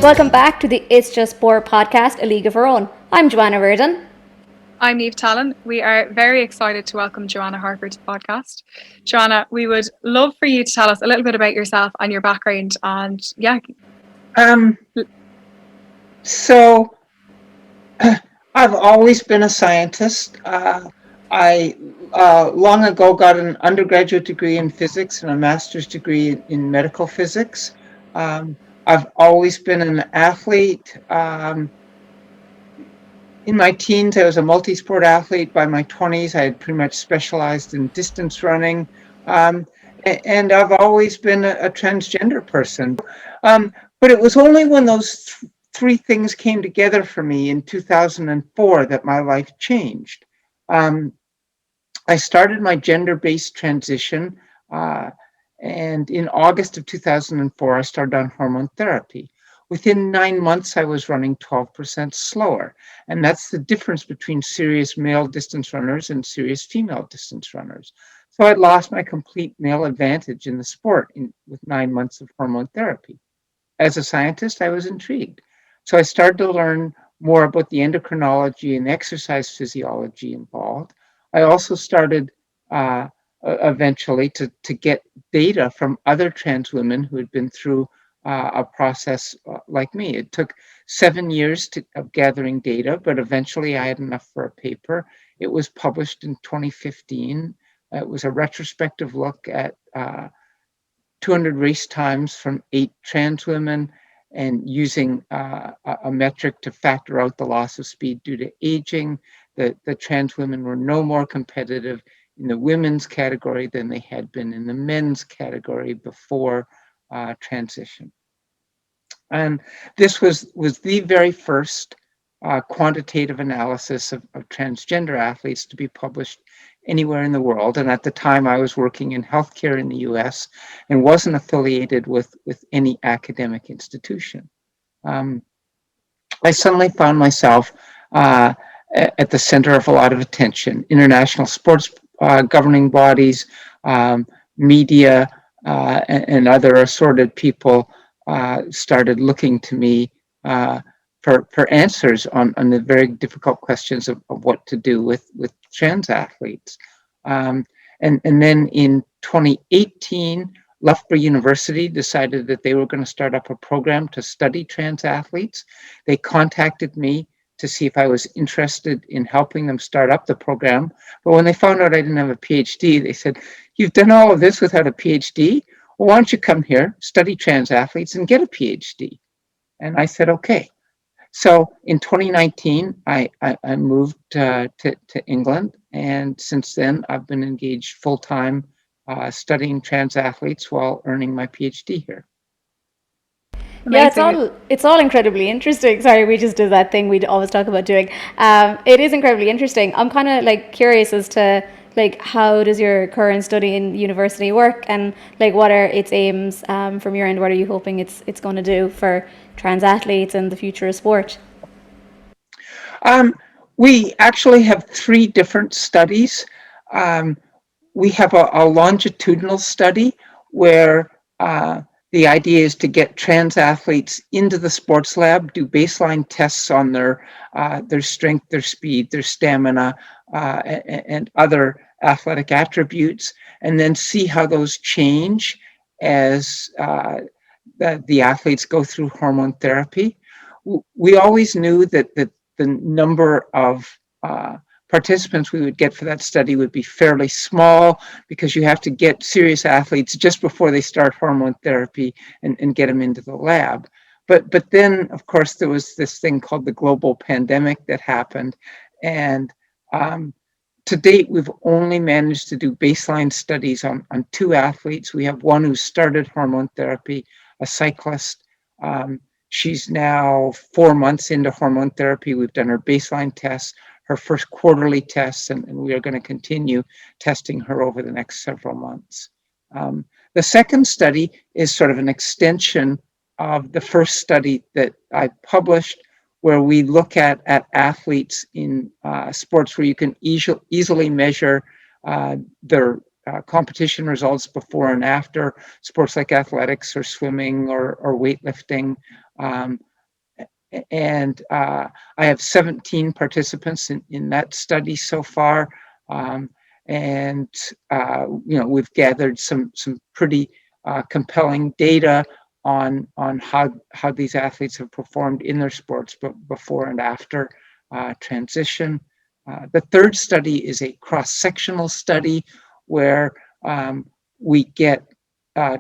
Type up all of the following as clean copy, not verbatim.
Welcome back to the It's Just Sport podcast, A League of Our Own. I'm Joanna Reardon. I'm Niamh Talon. We are very excited to welcome Joanna Harper to the podcast. Joanna, we would love for you to tell us a little bit about yourself and your background. And yeah. So I've always been a scientist. I long ago got an undergraduate degree in physics and a master's degree in medical physics. I've always been an athlete. In my teens, I was a multi-sport athlete. By my 20s, I had pretty much specialized in distance running. And I've always been a transgender person. But it was only when those three things came together for me in 2004 that my life changed. I started my gender-based transition, and in August of 2004, I started on hormone therapy. Within 9 months, I was running 12% slower. And that's the difference between serious male distance runners and serious female distance runners. So I'd lost my complete male advantage in the sport with 9 months of hormone therapy. As a scientist, I was intrigued. So I started to learn more about the endocrinology and exercise physiology involved. I also started eventually to get data from other trans women who had been through a process like me. It took 7 years of gathering data, but eventually I had enough for a paper. It was published in 2015. It was a retrospective look at 200 race times from 8 trans women and using a metric to factor out the loss of speed due to aging. The trans women were no more competitive in the women's category than they had been in the men's category before transition. And this was the very first quantitative analysis of transgender athletes to be published anywhere in the world. And at the time, I was working in healthcare in the US and wasn't affiliated with any academic institution. I suddenly found myself at the center of a lot of attention. International sports governing bodies, media, and other assorted people started looking to me for answers on the very difficult questions of what to do with trans athletes. And then in 2018, Loughborough University decided that they were going to start up a program to study trans athletes. They contacted me to see if I was interested in helping them start up the program. But when they found out I didn't have a PhD, they said, "You've done all of this without a PhD? Well, why don't you come here, study trans athletes, and get a PhD?" And I said, okay. So in 2019, I moved to England. And since then, I've been engaged full-time studying trans athletes while earning my PhD here. Amazing. Yeah, it's all incredibly interesting. Sorry, we just did that thing we'd always talk about doing. It is incredibly interesting. I'm kind of like curious as to like how does your current study in university work, and like what are its aims from your end? What are you hoping it's going to do for trans athletes and the future of sport? We actually have 3 different studies. We have a longitudinal study where the idea is to get trans athletes into the sports lab, do baseline tests on their strength, their speed, their stamina, and other athletic attributes, and then see how those change as the athletes go through hormone therapy. We always knew that the number of participants we would get for that study would be fairly small because you have to get serious athletes just before they start hormone therapy and get them into the lab. But then, of course, there was this thing called the global pandemic that happened. And to date, we've only managed to do baseline studies on 2 athletes. We have one who started hormone therapy, a cyclist. She's now 4 months into hormone therapy. We've done her baseline tests, her first quarterly tests, and we are going to continue testing her over the next several months. The second study is sort of an extension of the first study that I published, where we look at athletes in sports where you can easily measure their competition results before and after, sports like athletics or swimming or weightlifting, and I have 17 participants in that study so far. And we've gathered some pretty compelling data on how these athletes have performed in their sports, but before and after transition. The third study is a cross-sectional study where we get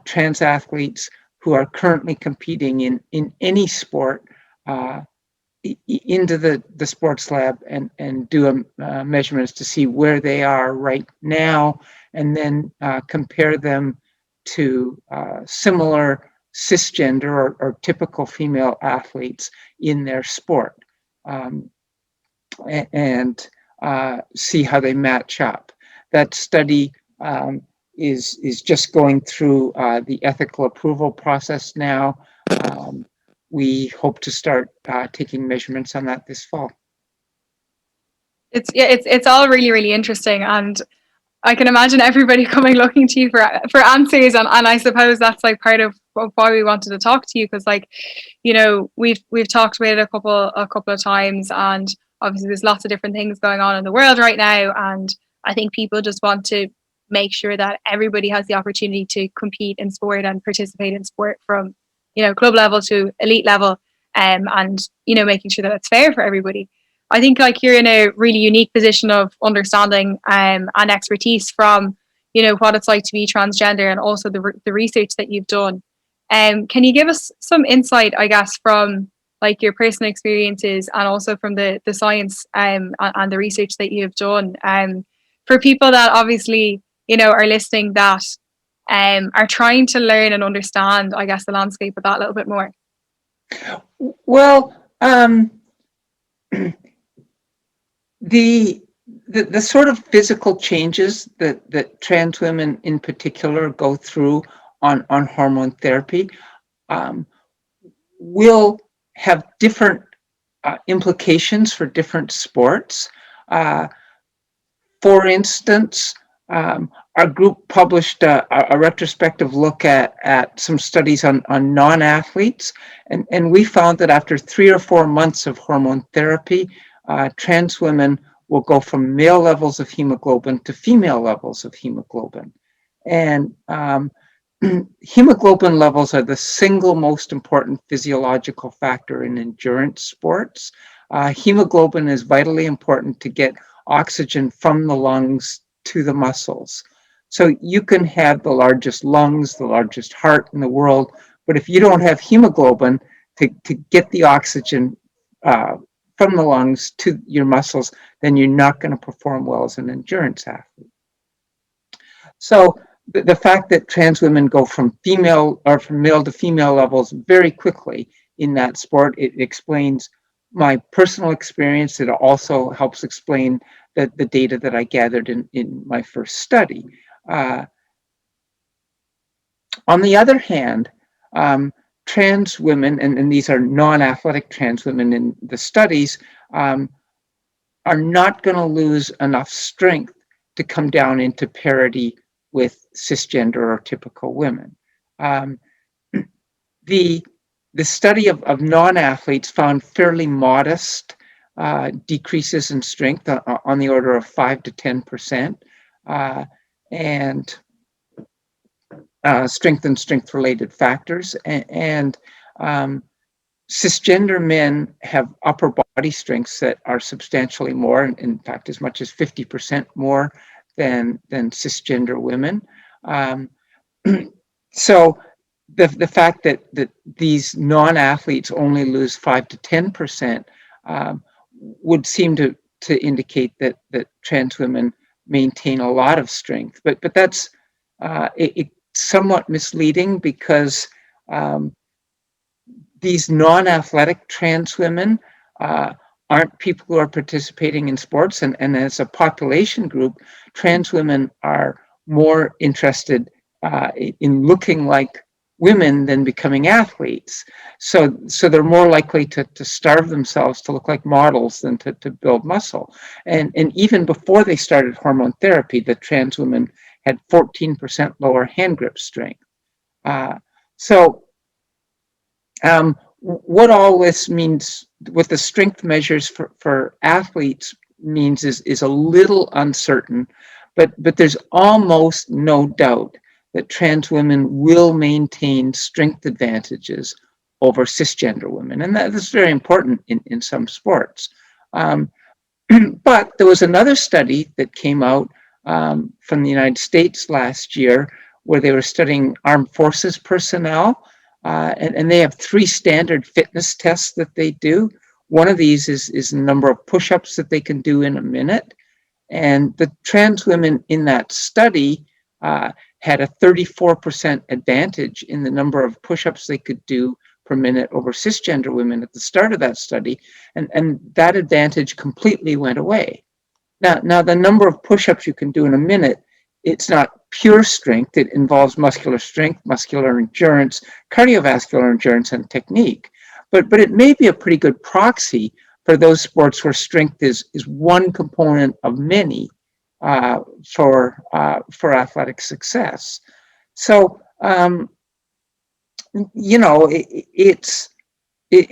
trans athletes who are currently competing in any sport into the sports lab and do measurements to see where they are right now, and then compare them to similar cisgender or typical female athletes in their sport, and see how they match up. That study is just going through the ethical approval process now. We hope to start taking measurements on that this fall. It's all really, really interesting, and I can imagine everybody coming looking to you for answers, and I suppose that's like part of why we wanted to talk to you, because we've talked about it a couple of times, and obviously there's lots of different things going on in the world right now, and I think people just want to make sure that everybody has the opportunity to compete in sport and participate in sport from club level to elite level, and making sure that it's fair for everybody. I think you're in a really unique position of understanding and expertise from what it's like to be transgender, and also the research that you've done. Can you give us some insight, I guess, from your personal experiences, and also from the science and the research that you've done, for people that obviously are listening, that are trying to learn and understand, I guess, the landscape of that a little bit more? Well, the sort of physical changes that trans women in particular go through on hormone therapy will have different implications for different sports. For instance, our group published a retrospective look at some studies on non-athletes, and we found that after 3 or 4 months of hormone therapy, trans women will go from male levels of hemoglobin to female levels of hemoglobin. And hemoglobin levels are the single most important physiological factor in endurance sports. Hemoglobin is vitally important to get oxygen from the lungs to the muscles. So you can have the largest lungs, the largest heart in the world, but if you don't have hemoglobin to get the oxygen from the lungs to your muscles, then you're not going to perform well as an endurance athlete. So the fact that trans women go from male to female levels very quickly in that sport, it explains my personal experience. It also helps explain the data that I gathered in my first study. On the other hand, trans women, and these are non-athletic trans women in the studies, are not going to lose enough strength to come down into parity with cisgender or typical women. The study of non-athletes found fairly modest decreases in strength on the order of 5 to 10%, and strength and strength-related factors. And cisgender men have upper body strengths that are substantially more, in fact, as much as 50% more than cisgender women. So the fact that these non-athletes only lose 5 to 10% would seem to indicate that trans women maintain a lot of strength. But that's it's somewhat misleading, because these non-athletic trans women aren't people who are participating in sports, and as a population group, trans women are more interested in looking like women than becoming athletes. So they're more likely to starve themselves to look like models than to build muscle. And even before they started hormone therapy, the trans women had 14% lower hand grip strength. what all this means, what the strength measures for athletes means is a little uncertain, but there's almost no doubt that trans women will maintain strength advantages over cisgender women. And that is very important in some sports. But there was another study that came out from the United States last year where they were studying armed forces personnel. And they have 3 standard fitness tests that they do. One of these is the number of push-ups that they can do in a minute. And the trans women in that study had a 34% advantage in the number of push-ups they could do per minute over cisgender women at the start of that study. And that advantage completely went away. Now the number of push-ups you can do in a minute, it's not pure strength. It involves muscular strength, muscular endurance, cardiovascular endurance, and technique. But it may be a pretty good proxy for those sports where strength is one component of many for athletic success. So it's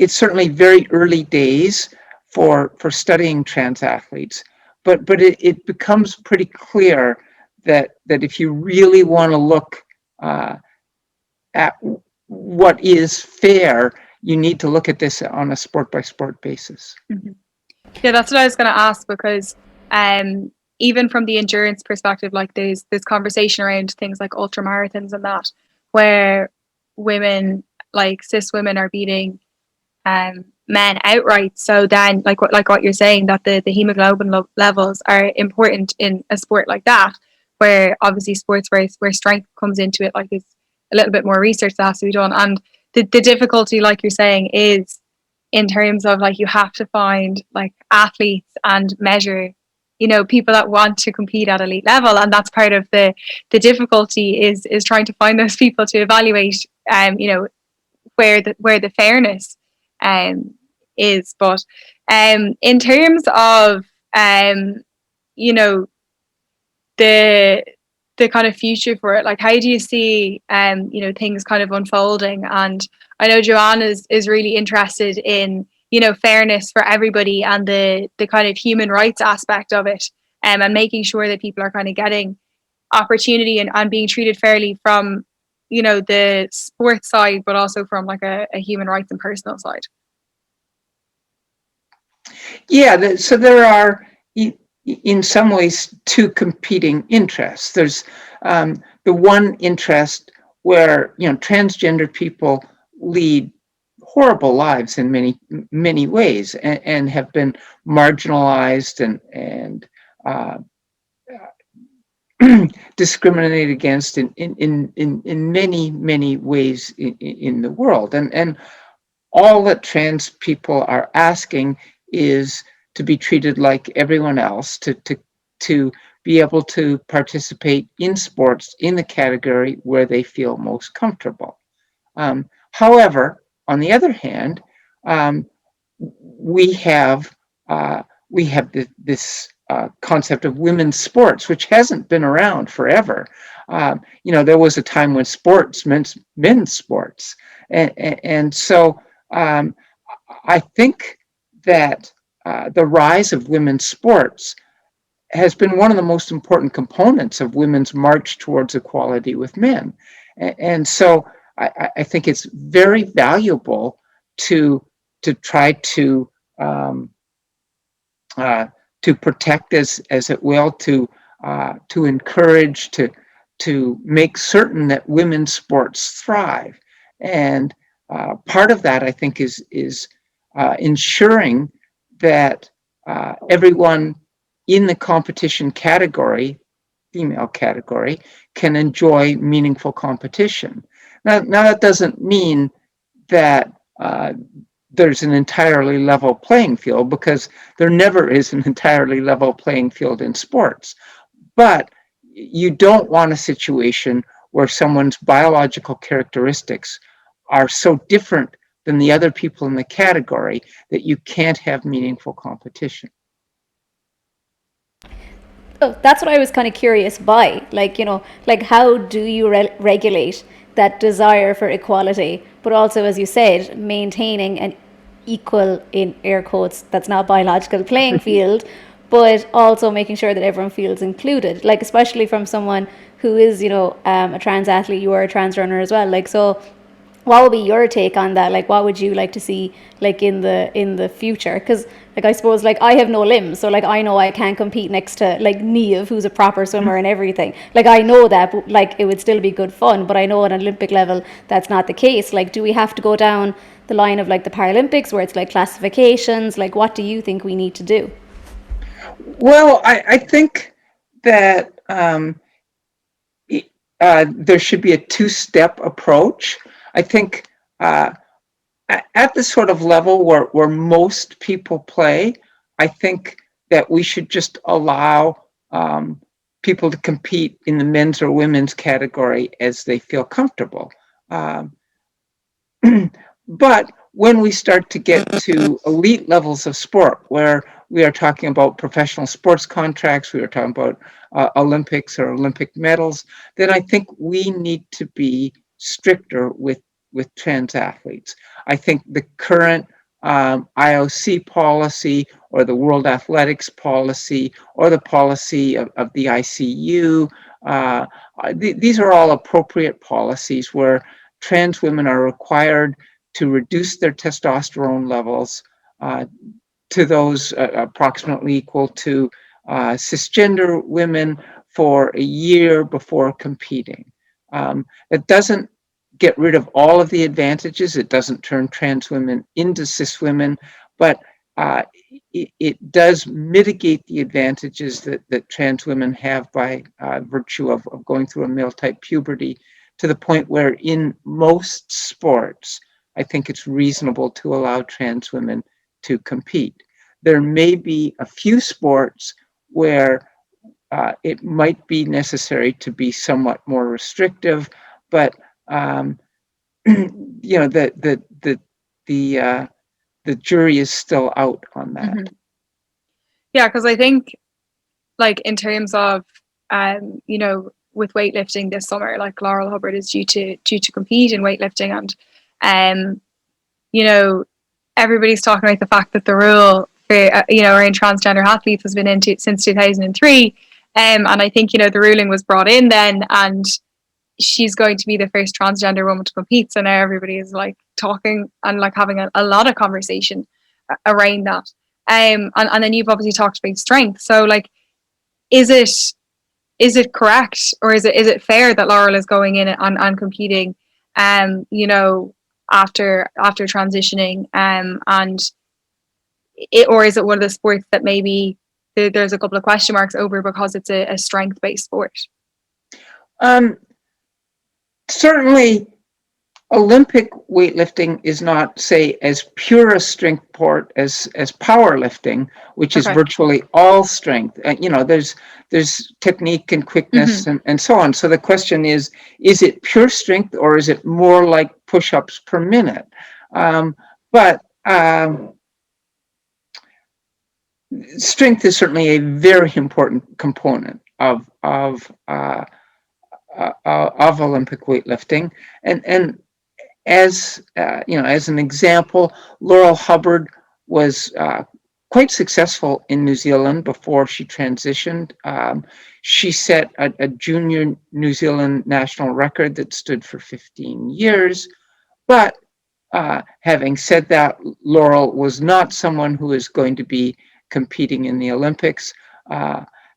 certainly very early days for studying trans athletes, but it becomes pretty clear that if you really want to look at what is fair, you need to look at this on a sport by sport basis. Mm-hmm. Yeah, that's what I was going to ask, because even from the endurance perspective, like there's this conversation around things like ultra marathons and that, where women, like cis women, are beating men outright. So then, like what you're saying, that the hemoglobin levels are important in a sport like that, where obviously sports where strength comes into it, like there's a little bit more research that has to be done. And the difficulty, like you're saying, is in terms of like you have to find like athletes and measure, people that want to compete at elite level, and that's part of the difficulty is trying to find those people to evaluate, where the fairness is. But in terms of the kind of future for it, like how do you see things kind of unfolding? And I know Joanne is really interested in fairness for everybody and the kind of human rights aspect of it, and making sure that people are kind of getting opportunity and being treated fairly from the sports side, but also from like a human rights and personal side. Yeah, so there are in some ways 2 competing interests. There's the one interest where transgender people lead horrible lives in many ways and have been marginalized and discriminated against in many ways in the world. And all that trans people are asking is to be treated like everyone else, to be able to participate in sports in the category where they feel most comfortable. However, on the other hand, we have this concept of women's sports, which hasn't been around forever. There was a time when sports meant men's sports, and so I think that the rise of women's sports has been one of the most important components of women's march towards equality with men. And so I think it's very valuable to try to protect, as it will, to encourage, to make certain that women's sports thrive. And part of that, I think, is ensuring that everyone in the competition category, female category, can enjoy meaningful competition. Now that doesn't mean that there's an entirely level playing field, because there never is an entirely level playing field in sports. But you don't want a situation where someone's biological characteristics are so different than the other people in the category that you can't have meaningful competition. Oh, that's what I was kind of curious by, like how do you regulate that desire for equality, but also, as you said, maintaining an equal, in air quotes, that's not biological, playing field, but also making sure that everyone feels included. Like, especially from someone who is, a trans athlete, you are a trans runner as well. Like, so what would be your take on that? Like, what would you like to see, like, in the future? Because, like, I suppose, like, I have no limbs, so, like, I know I can't compete next to, like, Niamh, who's a proper swimmer and everything. Like, I know that, but, like, it would still be good fun, but I know at an Olympic level that's not the case. Like, do we have to go down the line of, like, the Paralympics, where it's like classifications? Like, what do you think we need to do? Well, I think that there should be a two-step approach. I think at the sort of level where most people play, I think that we should just allow people to compete in the men's or women's category as they feel comfortable. But when we start to get to elite levels of sport, where we are talking about professional sports contracts, we are talking about Olympics or Olympic medals, then I think we need to be stricter with trans athletes. I think the current IOC policy, or the World Athletics policy, or the policy of the ICU, these are all appropriate policies where trans women are required to reduce their testosterone levels to those approximately equal to cisgender women for a year before competing. It doesn't get rid of all of the advantages. It doesn't turn trans women into cis women, but it does mitigate the advantages that trans women have by virtue of going through a male-type puberty, to the point where in most sports, I think it's reasonable to allow trans women to compete. There may be a few sports where it might be necessary to be somewhat more restrictive, but the jury is still out on that. Mm-hmm. Yeah, because I think, like, in terms of with weightlifting this summer, like, Laurel Hubbard is due to compete in weightlifting, and everybody's talking about the fact that the rule for around transgender athletes has been into since 2003, and I think the ruling was brought in then, and she's going to be the first transgender woman to compete. So now everybody is, like, talking and, like, having a lot of conversation around that. And then you've obviously talked about strength. So, like, is it correct, or is it fair that Laurel is going in and competing, after transitioning, or is it one of the sports that maybe there's a couple of question marks over because it's a strength-based sport? Certainly, Olympic weightlifting is not, say, as pure a strength sport as powerlifting, which is virtually all strength. There's technique and quickness, and so on. So the question is it pure strength, or is it more like push-ups per minute? But strength is certainly a very important component of Olympic weightlifting, and as as an example, Laurel Hubbard was quite successful in New Zealand before she transitioned. She set a junior New Zealand national record that stood for 15 years. But having said that, Laurel was not someone who is going to be competing in the Olympics.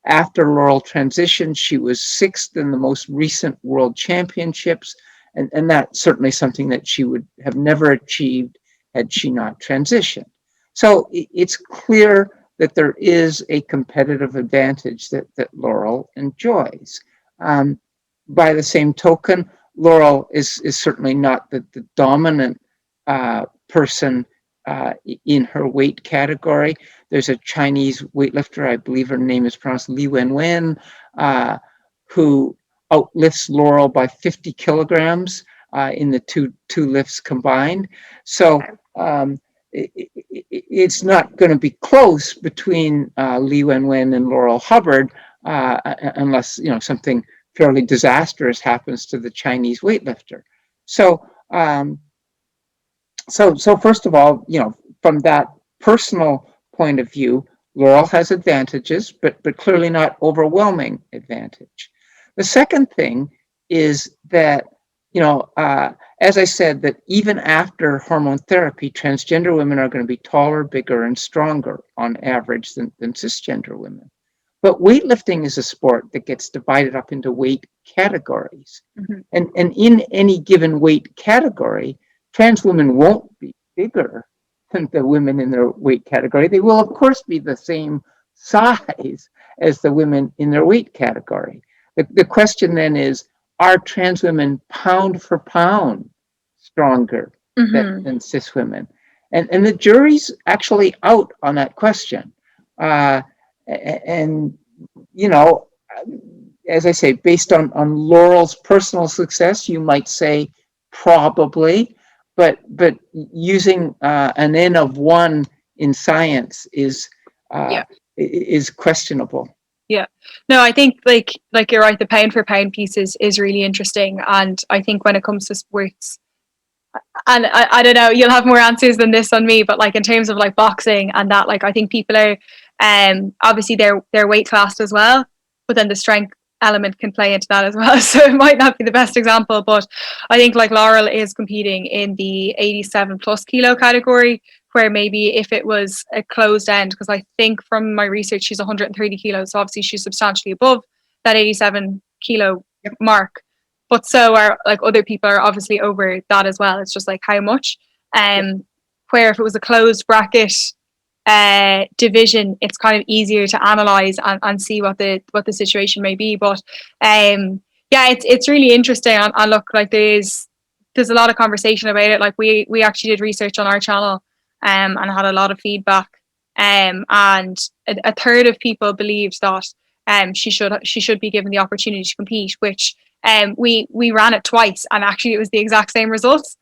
After Laurel transitioned, she was 6th in the most recent World Championships, and that's certainly something that she would have never achieved had she not transitioned. So it's clear that there is a competitive advantage that Laurel enjoys. By the same token, Laurel is certainly not the dominant person in her weight category. There's a Chinese weightlifter, I believe her name is pronounced Li Wenwen, who outlifts Laurel by 50 kilograms in the two lifts combined. So it's not going to be close between Li Wenwen and Laurel Hubbard unless something fairly disastrous happens to the Chinese weightlifter. So, so first of all, from that personal point of view, Laurel has advantages, but clearly not overwhelming advantage. The second thing is that, as I said, that even after hormone therapy, transgender women are going to be taller, bigger, and stronger on average than cisgender women. But weightlifting is a sport that gets divided up into weight categories. Mm-hmm. And in any given weight category, trans women won't be bigger than the women in their weight category. They will, of course, be the same size as the women in their weight category. The question then is, are trans women pound for pound stronger than cis women? And the jury's actually out on that question. And, as I say, based on Laurel's personal success, you might say probably, but using an N of 1 in science is questionable. Yeah, no, I think like you're right. The pound for pound piece is really interesting, and I think when it comes to sports, and I don't know, you'll have more answers than this on me, but like in terms of like boxing and that, like I think people are obviously they're weight classed as well, but then the strength element can play into that as well. So it might not be the best example, but I think like Laurel is competing in the 87 plus kilo category, where maybe if it was a closed end, because I think from my research she's 130 kilos, so obviously she's substantially above that 87 kilo mark. But so are like other people are obviously over that as well. It's just like how much. Where if it was a closed bracket division, it's kind of easier to analyze and see what the situation may be. But it's really interesting. And look, like there's a lot of conversation about it. Like we actually did research on our channel and had a lot of feedback. And a third of people believed that she should be given the opportunity to compete, which we ran it twice, and actually it was the exact same results.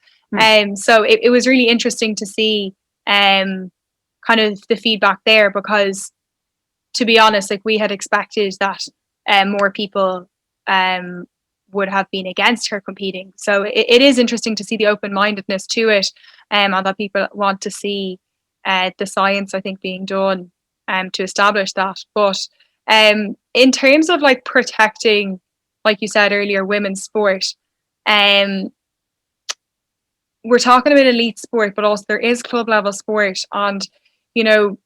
So it was really interesting to see kind of the feedback there, because to be honest, like we had expected that more people would have been against her competing. So it is interesting to see the open-mindedness to it, and that people want to see the science, I think, being done to establish that. But in terms of like protecting, like you said earlier, women's sport, we're talking about elite sport, but also there is club level sport. And, in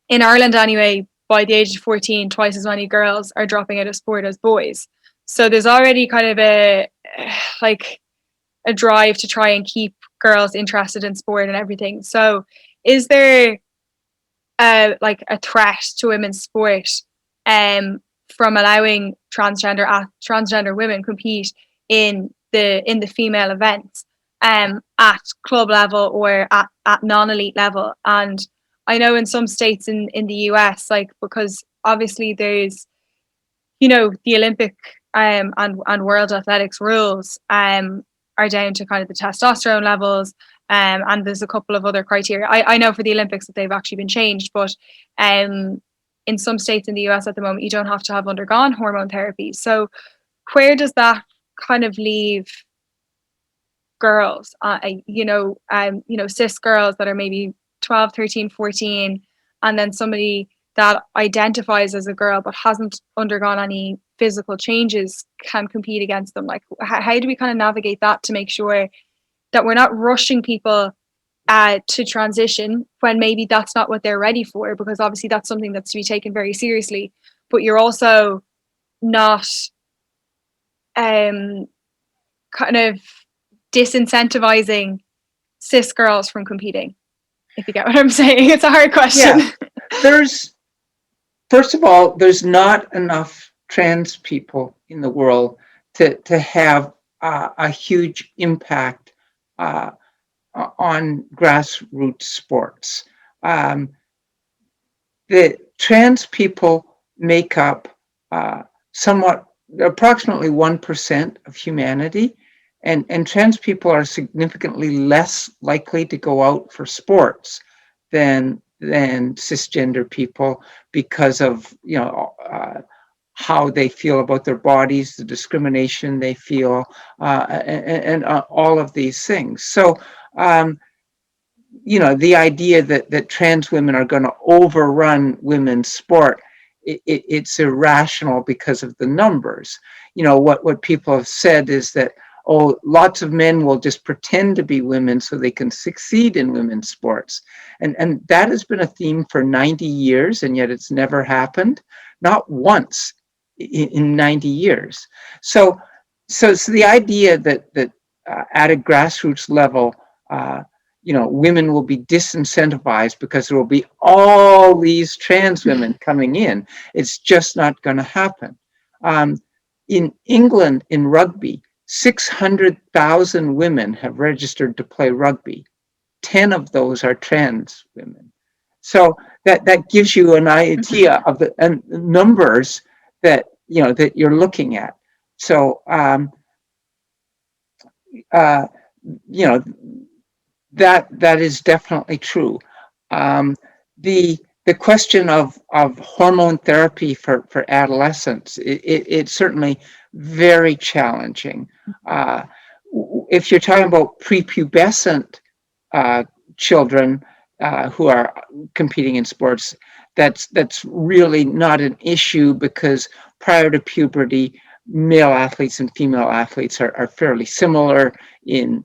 Ireland anyway, by the age of 14, twice as many girls are dropping out of sport as boys. So there's already kind of a drive to try and keep girls interested in sport and everything. So is there like a threat to women's sport from allowing transgender women compete in the female events at club level or at non-elite level? And I know in some states in the US, like, because obviously there's the Olympic and world athletics rules are down to kind of the testosterone levels, and there's a couple of other criteria. I know for the Olympics that they've actually been changed, but in some states in the US at the moment, you don't have to have undergone hormone therapy. So where does that kind of leave girls, cis girls that are maybe 12, 13, 14, and then somebody that identifies as a girl but hasn't undergone any physical changes can compete against them? Like, how do we kind of navigate that to make sure that we're not rushing people to transition when maybe that's not what they're ready for? Because obviously that's something that's to be taken very seriously, but you're also not kind of disincentivizing cis girls from competing, if you get what I'm saying. It's a hard question. Yeah. First of all, there's not enough trans people in the world to have a huge impact on grassroots sports. The trans people make up approximately 1% of humanity, and trans people are significantly less likely to go out for sports than cisgender people because of how they feel about their bodies, the discrimination they feel, and all of these things. So, the idea that trans women are going to overrun women's sport, it's irrational because of the numbers. What people have said is that, oh, lots of men will just pretend to be women so they can succeed in women's sports. And that has been a theme for 90 years, and yet it's never happened, not once in 90 years. So the idea that at a grassroots level, women will be disincentivized because there will be all these trans women coming in. It's just not going to happen. In England, in rugby, 600,000 women have registered to play rugby. 10 of those are trans women. So that gives you an idea of the numbers that you're looking at. So that is definitely true. The question of hormone therapy for adolescents, it's certainly very challenging. If you're talking about prepubescent children who are competing in sports, that's really not an issue, because prior to puberty, male athletes and female athletes are fairly similar in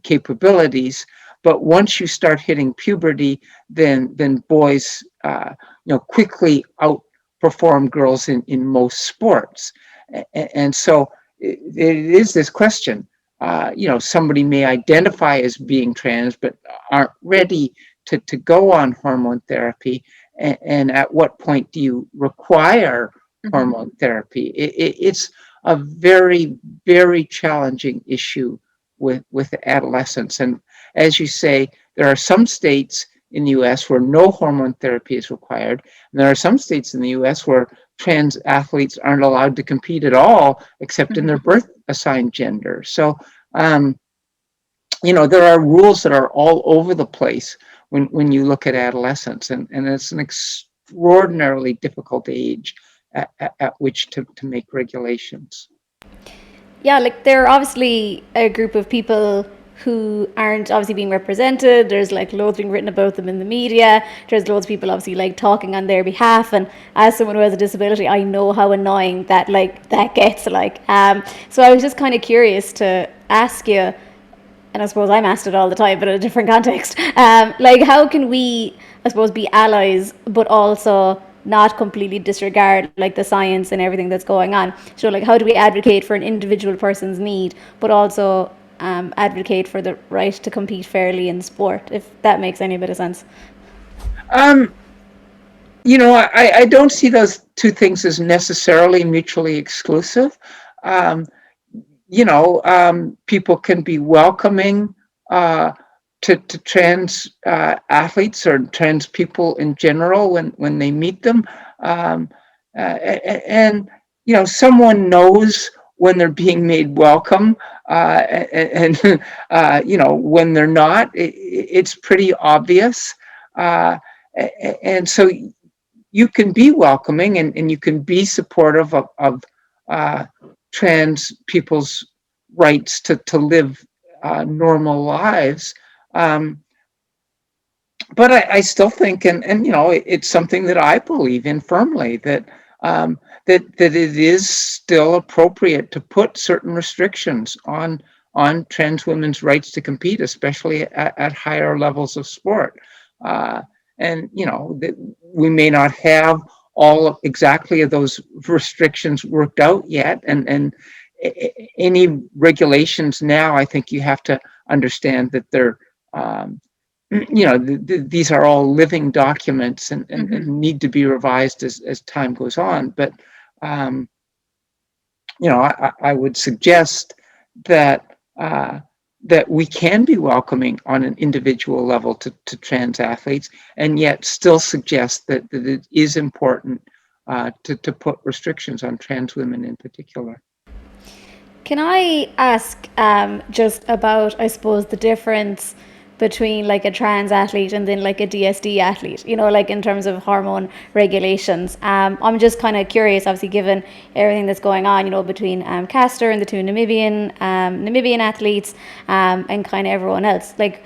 capabilities. But once you start hitting puberty, then boys quickly outperform girls in most sports. And so it is this question. Somebody may identify as being trans but aren't ready to go on hormone therapy. And at what point do you require hormone therapy? It's a very, very challenging issue with adolescents. And as you say, there are some states in the US where no hormone therapy is required. And there are some states in the US where trans athletes aren't allowed to compete at all, except in their birth assigned gender. So, there are rules that are all over the place when you look at adolescence, and it's an extraordinarily difficult age at which to make regulations. Yeah, like there are obviously a group of people who aren't obviously being represented. There's like loads being written about them in the media. There's loads of people obviously like talking on their behalf. And as someone who has a disability, I know how annoying that gets. So I was just kind of curious to ask you, and I suppose I'm asked it all the time, but in a different context. How can we, I suppose, be allies, but also not completely disregard the science and everything that's going on? So how do we advocate for an individual person's need, but also advocate for the right to compete fairly in sport, if that makes any bit of sense? I don't see those two things as necessarily mutually exclusive. People can be welcoming to trans athletes or trans people in general when they meet them. And someone knows when they're being made welcome, and when they're not. It's pretty obvious. And so you can be welcoming, and you can be supportive of trans people's rights to live normal lives. But I still think, and it's something that I believe in firmly, that it is still appropriate to put certain restrictions on trans women's rights to compete, especially at higher levels of sport. And we may not have all of exactly of those restrictions worked out yet, and any regulations now, I think you have to understand that they're these are all living documents, and need to be revised as time goes on. But I would suggest that we can be welcoming on an individual level to trans athletes, and yet still suggest that it is important to put restrictions on trans women in particular. Can I ask just about, I suppose, the difference between like a trans athlete and then like a DSD athlete, you know, like in terms of hormone regulations. I'm just kind of curious, obviously, given everything that's going on, you know, between Castor and the two Namibian athletes, and kind of everyone else. Like,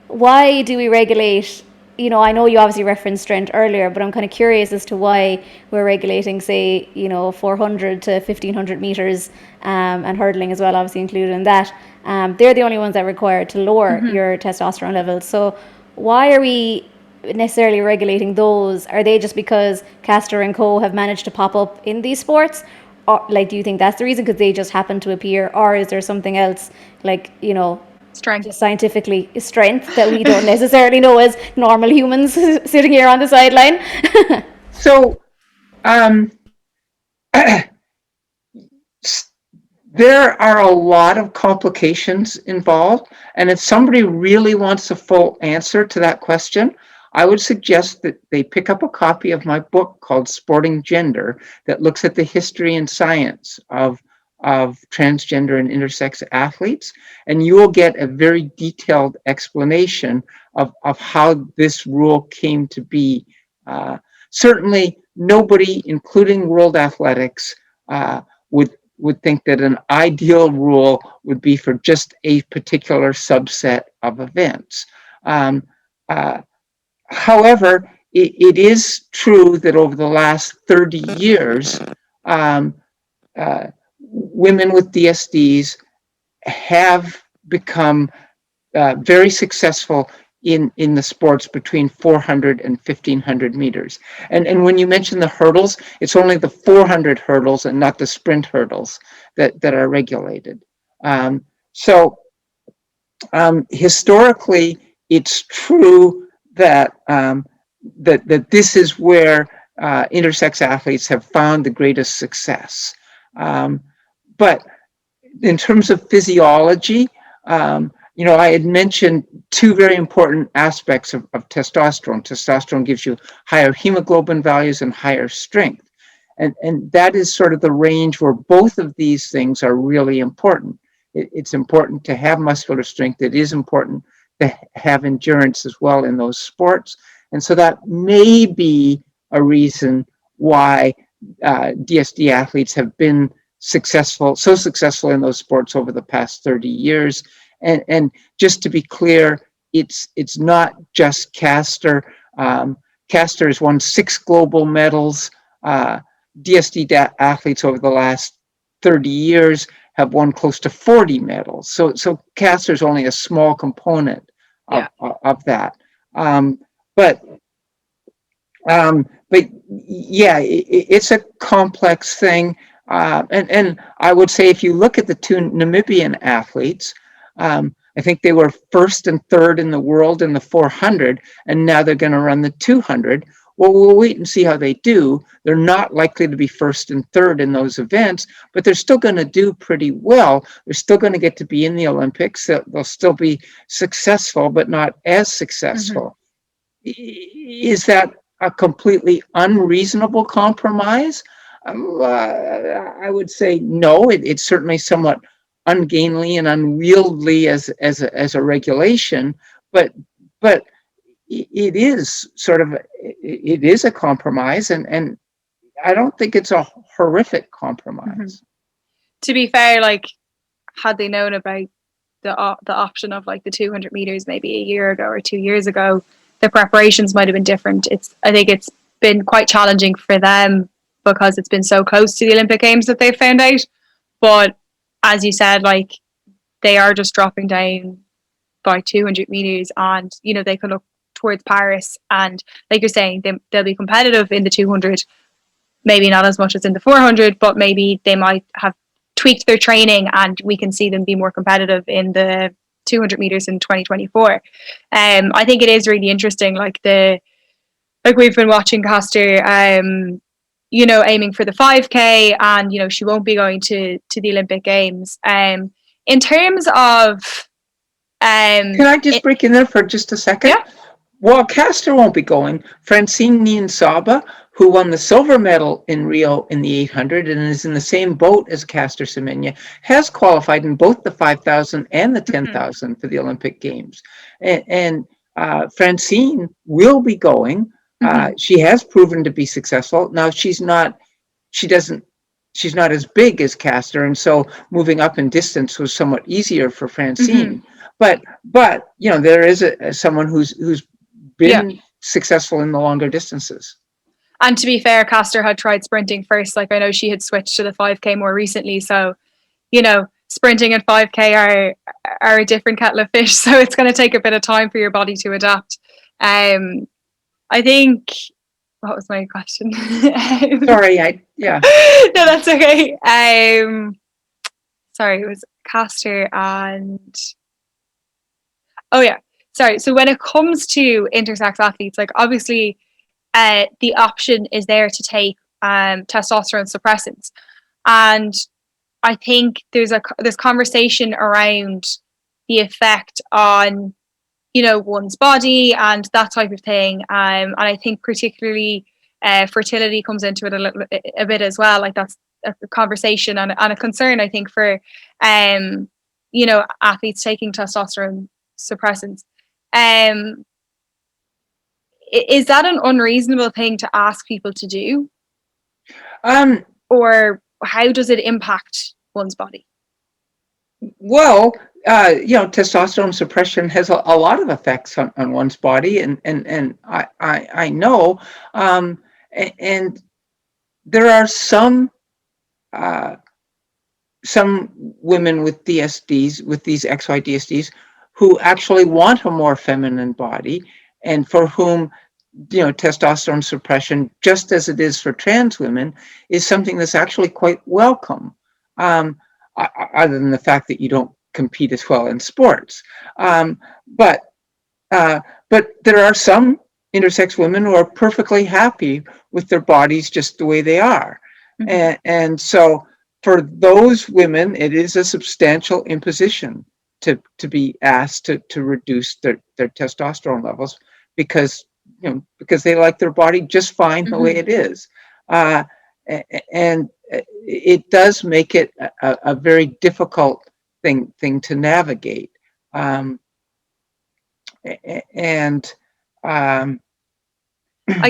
why do we regulate? You know, I know you obviously referenced strength earlier, but I'm kind of curious as to why we're regulating, say, you know, 400 to 1500 meters, and hurdling as well, obviously included in that. They're the only ones that require to lower your testosterone levels. So why are we necessarily regulating those? Are they just because Castor and Co have managed to pop up in these sports? Or like, do you think that's the reason because they just happen to appear, or is there something else, like, you know, Strength. just scientifically strength that we don't necessarily know as normal humans sitting here on the sideline? So there are a lot of complications involved, and if somebody really wants a full answer to that question, I would suggest that they pick up a copy of my book called Sporting Gender that looks at the history and science of transgender and intersex athletes, and you will get a very detailed explanation of how this rule came to be. Certainly, nobody, including World Athletics, would think that an ideal rule would be for just a particular subset of events. However, it is true that over the last 30 years, women with DSDs have become very successful in the sports between 400 and 1500 meters. And when you mention the hurdles, it's only the 400 hurdles and not the sprint hurdles that are regulated. Historically, it's true that that this is where intersex athletes have found the greatest success. But in terms of physiology, you know, I had mentioned two very important aspects of testosterone. Testosterone gives you higher hemoglobin values and higher strength. And that is sort of the range where both of these things are really important. It's important to have muscular strength. It is important to have endurance as well in those sports. And so that may be a reason why DSD athletes have been so successful in those sports over the past 30 years. And just to be clear, it's not just Castor. Castor has won 6 global medals. DSD athletes over the last 30 years have won close to 40 medals. So Castor is only a small component of that. But yeah, it's a complex thing. And I would say if you look at the two Namibian athletes, I think they were first and third in the world in the 400, and now they're going to run the 200. Well, we'll wait and see how they do. They're not likely to be first and third in those events, but they're still going to do pretty well. They're still going to get to be in the Olympics. They'll still be successful, but not as successful. Is that a completely unreasonable compromise? I would say no. It's certainly somewhat ungainly and unwieldy as a regulation, but it is a compromise, and I don't think it's a horrific compromise. To be fair, like, had they known about the option of like the 200 meters maybe a year ago or 2 years ago, the preparations might have been different. I think it's been quite challenging for them because it's been so close to the Olympic Games that they've found out. But as you said, like, they are just dropping down by 200 meters, and you know, they can look towards Paris, and like you're saying, they'll be competitive in the 200, maybe not as much as in the 400, but maybe they might have tweaked their training and we can see them be more competitive in the 200 meters in 2024. I think it is really interesting, like we've been watching Castor, you know, aiming for the 5K, and you know, she won't be going to the Olympic Games. In terms of can I just break in there for just a second? Yeah. Well, Castor won't be going. Francine Niyonsaba, who won the silver medal in Rio in the 800 and is in the same boat as Caster Semenya, has qualified in both the 5,000 and the 10,000 for the Olympic Games. And Francine will be going. She has proven to be successful. Now she's not as big as Caster, and so moving up in distance was somewhat easier for Francine. But there is someone who's been successful in the longer distances. And to be fair, Caster had tried sprinting first. Like, I know she had switched to the 5K more recently. So, sprinting and 5K are a different kettle of fish. So it's going to take a bit of time for your body to adapt. I think, what was my question? Sorry, No, that's okay. Sorry, it was Caster and... Oh, yeah. Sorry. So when it comes to intersex athletes, like, obviously... the option is there to take testosterone suppressants, and I think there's this conversation around the effect on one's body and that type of thing, and I think particularly fertility comes into it a bit as well. Like, that's a conversation and a concern, I think, for athletes taking testosterone suppressants. Is that an unreasonable thing to ask people to do? Or how does it impact one's body? Well, testosterone suppression has a lot of effects on one's body, and I know, and there are some women with DSDs, with these XY DSDs, who actually want a more feminine body, and for whom testosterone suppression, just as it is for trans women, is something that's actually quite welcome, other than the fact that you don't compete as well in sports. But there are some intersex women who are perfectly happy with their bodies just the way they are. And so for those women, it is a substantial imposition to be asked to reduce their testosterone levels, because they like their body just fine the way it is. And it does make it a very difficult thing to navigate. I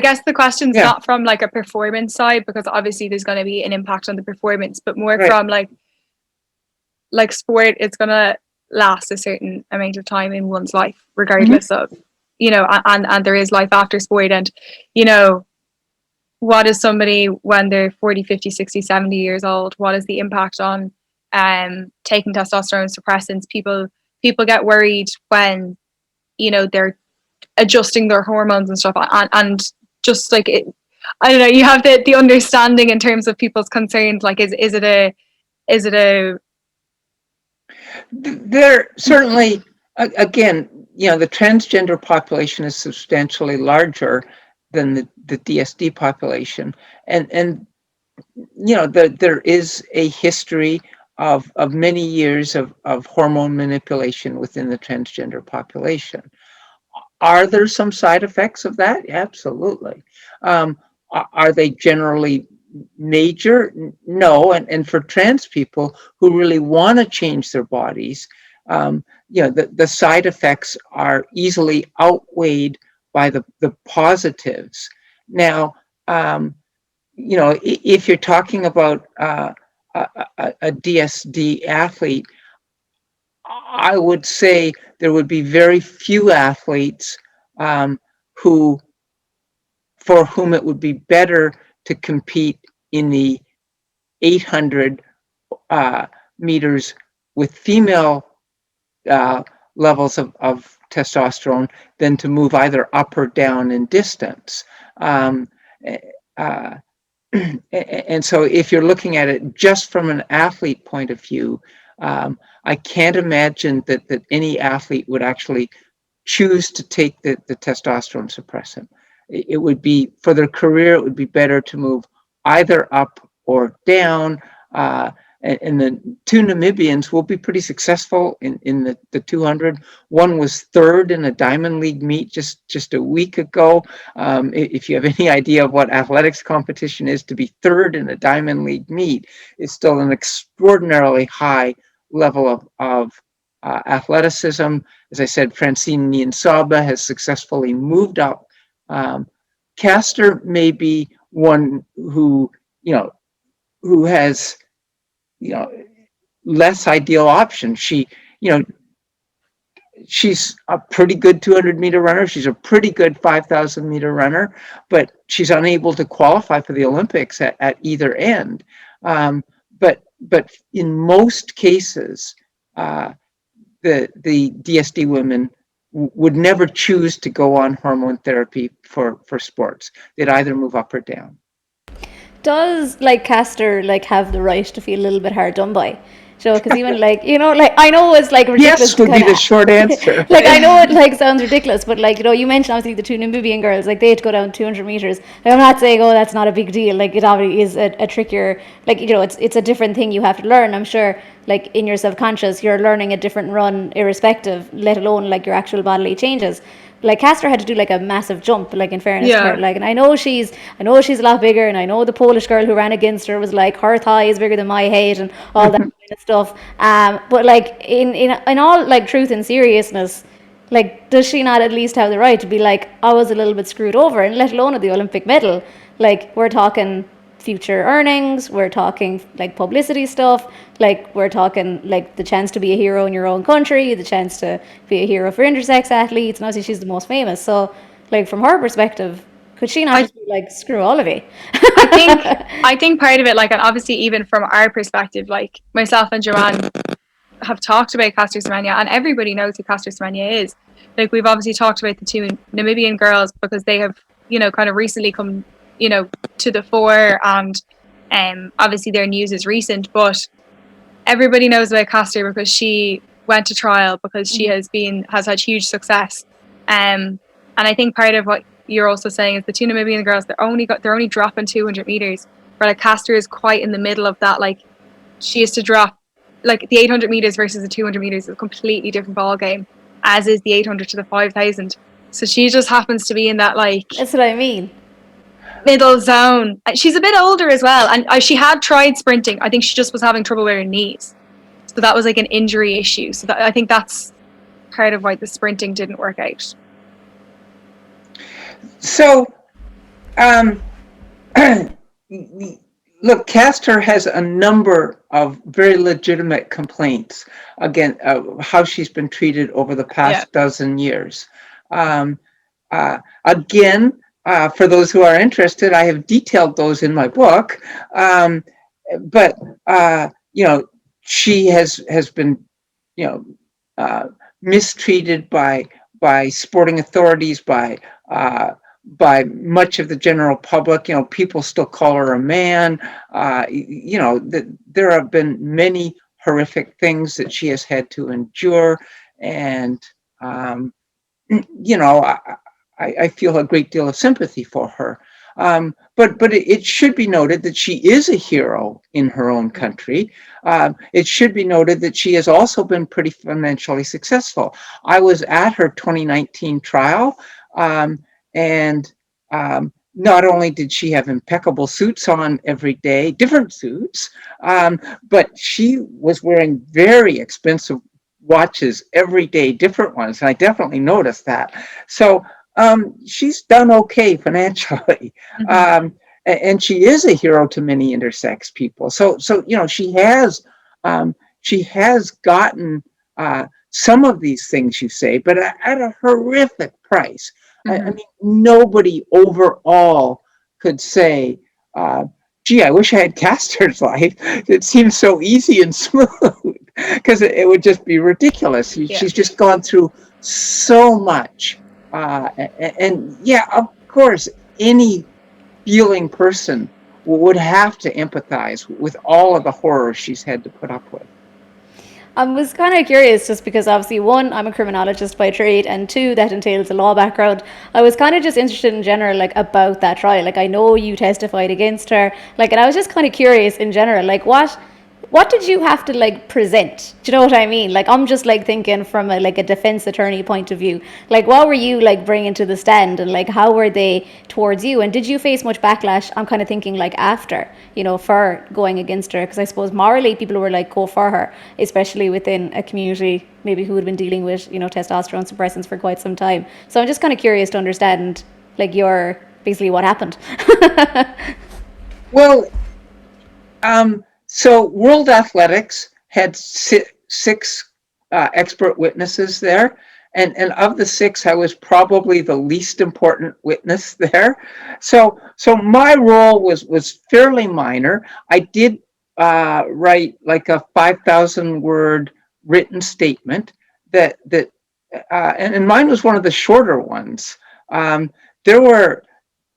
guess the question's not from like a performance side, because obviously there's going to be an impact on the performance, but more from like sport, it's going to last a certain amount of time in one's life, regardless of, and there is life after sport. And, what is somebody when they're 40, 50, 60, 70 years old? What is the impact on taking testosterone suppressants? People get worried when, they're adjusting their hormones and stuff, and just like it, I don't know, you have the understanding in terms of people's concerns. Like, is it a there certainly, again, the transgender population is substantially larger than the DSD population, and there is a history of many years of hormone manipulation within the transgender population. Are there some side effects of that? Absolutely. Are they generally major? No. And for trans people who really want to change their bodies, the side effects are easily outweighed by the positives. Now, if you're talking about a DSD athlete, I would say there would be very few athletes for whom it would be better to compete in the 800 meters with female levels of testosterone than to move either up or down in distance. And so if you're looking at it just from an athlete point of view, I can't imagine that any athlete would actually choose to take the testosterone suppressant. It would be, for their career, it would be better to move either up or down. and the two Namibians will be pretty successful in the 200. One was third in a Diamond League meet just a week ago. If you have any idea of what athletics competition is, to be third in a Diamond League meet is still an extraordinarily high level of athleticism. As I said, Francine Niyonsaba has successfully moved up. Castor may be one who has less ideal option. She's a pretty good 200-meter runner. She's a pretty good 5,000-meter runner, but she's unable to qualify for the Olympics at either end. But in most cases, the DSD women would never choose to go on hormone therapy for sports. They'd either move up or down. Does Castor have the right to feel a little bit hard done by? So, because even I know it's ridiculous. Yes, would be the short answer. I know it sounds ridiculous, but you mentioned obviously the two Namibian girls, they had to go down 200 meters. I'm not saying that's not a big deal. It obviously is a trickier, it's a different thing you have to learn. I'm sure in your subconscious you're learning a different run irrespective, let alone your actual bodily changes. Castor had to do a massive jump, in fairness to her. And I know she's a lot bigger, and I know the Polish girl who ran against her was her thigh is bigger than my head and all that kind of stuff. But in all truth and seriousness, does she not at least have the right to be I was a little bit screwed over, and let alone at the Olympic medal? We're talking future earnings, we're talking publicity stuff, we're talking the chance to be a hero in your own country, the chance to be a hero for intersex athletes, and obviously she's the most famous. So from her perspective, could she not just be screw all of you? I think part of it, and obviously even from our perspective, myself and Joanne have talked about Castor Semenya, and everybody knows who Castor Semenya is. We've obviously talked about the two Namibian girls because they have kind of recently come to the fore, and obviously their news is recent, but everybody knows about Castor because she went to trial, because she has had huge success, and I think part of what you're also saying is the two Namibian girls, they're only dropping 200 meters, where Castor is quite in the middle of that. She has to drop the 800 meters versus the 200 meters is a completely different ball game, as is the 800 to the 5,000. So she just happens to be in that that's what I mean, middle zone. She's a bit older as well, and she had tried sprinting. I think she just was having trouble with her knees, so that was an injury issue. So I think that's part of why the sprinting didn't work out. So look, Castor has a number of very legitimate complaints again how she's been treated over the past dozen years. Again, for those who are interested, I have detailed those in my book. But she has been mistreated by sporting authorities, by much of the general public. People still call her a man. There have been many horrific things that she has had to endure, and I feel a great deal of sympathy for her. But it should be noted that she is a hero in her own country. It should be noted that she has also been pretty financially successful. I was at her 2019 trial, and not only did she have impeccable suits on every day, different suits, but she was wearing very expensive watches every day, different ones. And I definitely noticed that. So she's done okay financially. Mm-hmm. And she is a hero to many intersex people. So she has gotten some of these things you say, but at a horrific price. Mm-hmm. I mean, nobody overall could say, gee, I wish I had Castor's life. It seems so easy and smooth, because it would just be ridiculous. Yeah. She's just gone through so much. And yeah, of course, any feeling person would have to empathize with all of the horrors she's had to put up with. I was kind of curious, just because obviously, one, I'm a criminologist by trade, and two, that entails a law background. I was kind of just interested in general, about that trial. I know you testified against her, and I was just kind of curious in general, what What did you have to like present? Do you know what I mean? Like, I'm just like thinking from a like a defense attorney point of view. Like, what were you like bringing to the stand, and like how were they towards you? And did you face much backlash? I'm kind of thinking like after, you know, for going against her, because I suppose morally people were like go for her, especially within a community maybe who had been dealing with, you know, testosterone suppressants for quite some time. So I'm just kind of curious to understand like your basically what happened. Well, so World Athletics had six expert witnesses there. And of the six, I was probably the least important witness there. So my role was fairly minor. I did write like a 5,000 word written statement and mine was one of the shorter ones. There were,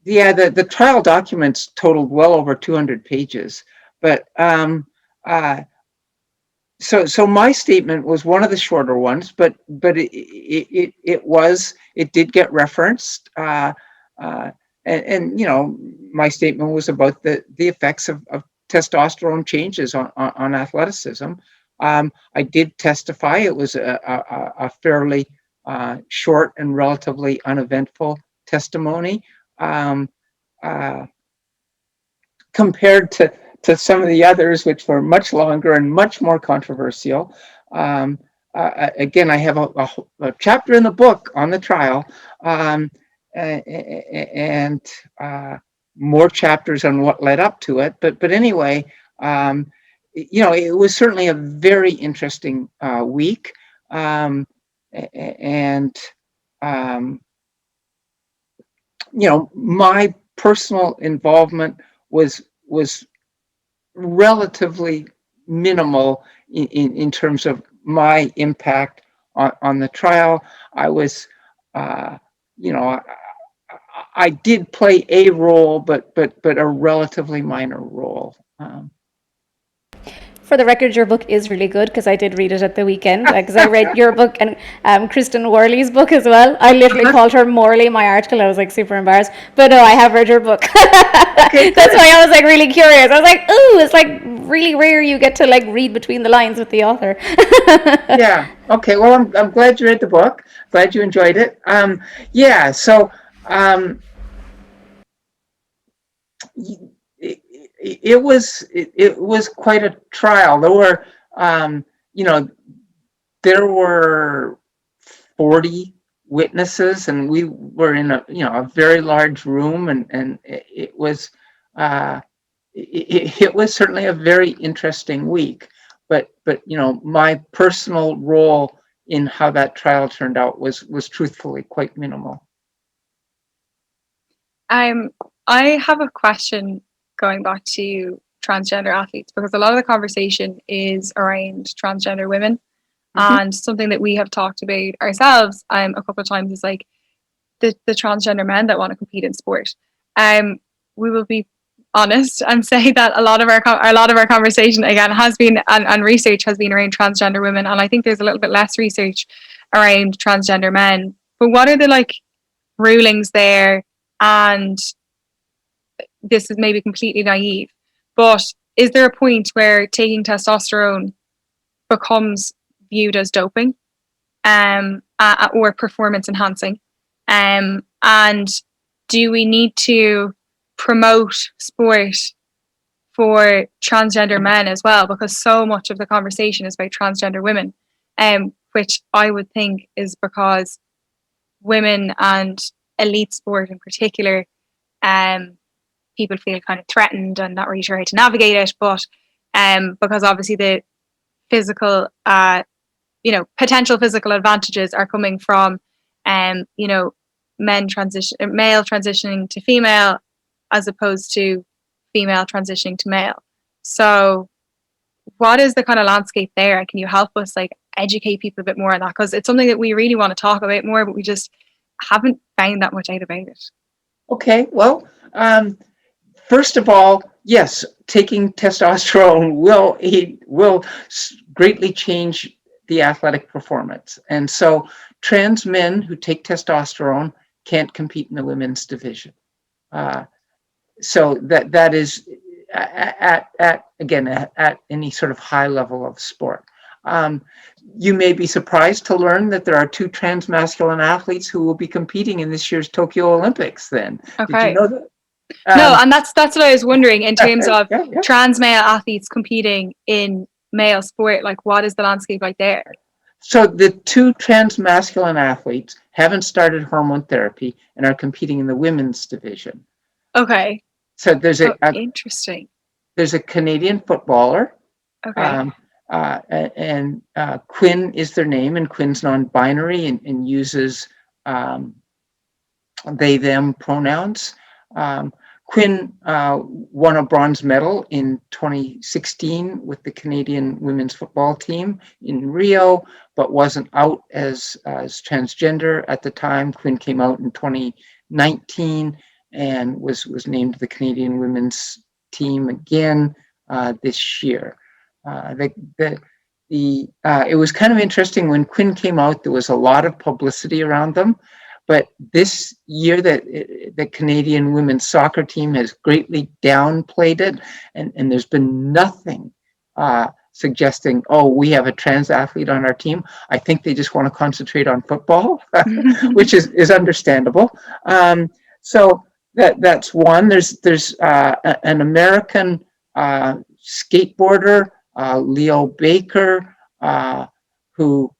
the trial documents totaled well over 200 pages. But so my statement was one of the shorter ones, but it did get referenced, and you know, my statement was about the effects of testosterone changes on athleticism. I did testify. It was a fairly short and relatively uneventful testimony. Compared to some of the others, which were much longer and much more controversial. Again, I have a chapter in the book on the trial, and more chapters on what led up to it. But anyway, you know, it was certainly a very interesting week, and you know, my personal involvement was relatively minimal in terms of my impact on the trial. I was, you know, I did play a role, but a relatively minor role. For the record, your book is really good because I did read it at the weekend, because I read your book and Kristen Worley's book as well. I literally called her Morley my article. I was like super embarrassed, but no, I have read your book. Okay, that's why I was like really curious. I was like, ooh, it's like really rare you get to like read between the lines with the author. Yeah. Okay. Well, I'm glad you read the book. Glad you enjoyed it. Yeah. So it was quite a trial. There were, you know, there were 40 witnesses, and we were in a very large room, and it was it was certainly a very interesting week. But you know, my personal role in how that trial turned out was truthfully quite minimal. I have a question going back to transgender athletes, because a lot of the conversation is around transgender women. Mm-hmm. And something that we have talked about ourselves a couple of times is like the transgender men that want to compete in sport. We will be honest and say that a lot of our conversation again has been and research has been around transgender women, and I think there's a little bit less research around transgender men. But what are the like rulings there? And this is maybe completely naive, but is there a point where taking testosterone becomes viewed as doping, or performance enhancing, and do we need to promote sport for transgender men as well, because so much of the conversation is about transgender women, which I would think is because women and elite sport in particular, people feel kind of threatened and not really sure how to navigate it, but because obviously the physical potential physical advantages are coming from male transitioning to female as opposed to female transitioning to male. So what is the kind of landscape there? Can you help us like educate people a bit more on that, because it's something that we really want to talk about more, but we just haven't found that much out about it. Okay, well, first of all, yes, taking testosterone will greatly change the athletic performance. And so trans men who take testosterone can't compete in the women's division. So that is at again, at any sort of high level of sport. You may be surprised to learn that there are 2 transmasculine athletes who will be competing in this year's Tokyo Olympics then. Did you Okay. know that? No, and that's what I was wondering in terms of Yeah. trans male athletes competing in male sport. Like, what is the landscape like there? So the 2 transmasculine athletes haven't started hormone therapy and are competing in the women's division. Okay. So there's interesting. There's a Canadian footballer. Okay. And Quinn is their name, and Quinn's non-binary and uses they, them pronouns. Quinn won a bronze medal in 2016 with the Canadian women's football team in Rio, but wasn't out as transgender at the time. Quinn came out in 2019 and was named the Canadian women's team again this year. It was kind of interesting when Quinn came out. There was a lot of publicity around them. But this year, the Canadian women's soccer team has greatly downplayed it, and there's been nothing suggesting, oh, we have a trans athlete on our team. I think they just want to concentrate on football, which is understandable. So that's one. There's an American skateboarder, Leo Baker, who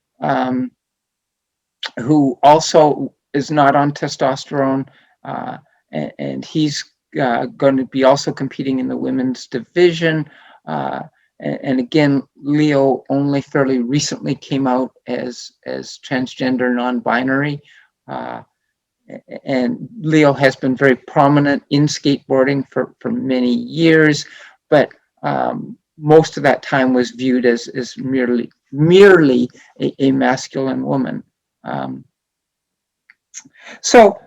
also is not on testosterone, and he's going to be also competing in the women's division. And again, Leo only fairly recently came out as transgender, non-binary, and Leo has been very prominent in skateboarding for many years, but most of that time was viewed as merely a masculine woman. So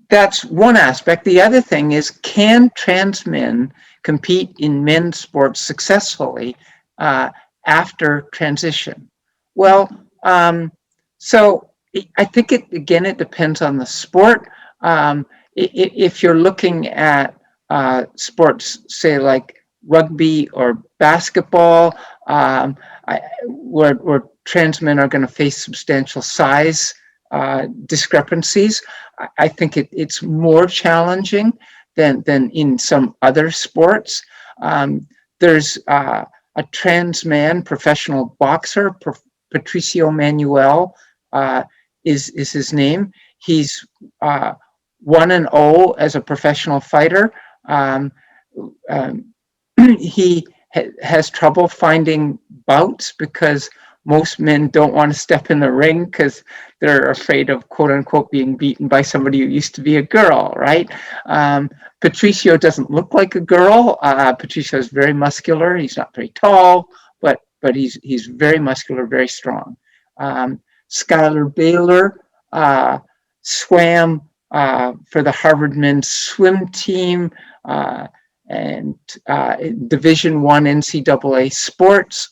that's one aspect. The other thing is, can trans men compete in men's sports successfully after transition? Well, so I think it depends on the sport. If you're looking at sports, say like rugby or basketball, where trans men are going to face substantial size discrepancies, I think it's more challenging than in some other sports. There's a trans man, professional boxer, Patricio Manuel is his name. He's 1-0 as a professional fighter. He has trouble finding bouts because most men don't want to step in the ring because they're afraid of, quote unquote, being beaten by somebody who used to be a girl, right? Patricio doesn't look like a girl. Patricio is very muscular. He's not very tall, but he's very muscular, very strong. Skylar Baylor swam for the Harvard men's swim team and Division I NCAA sports,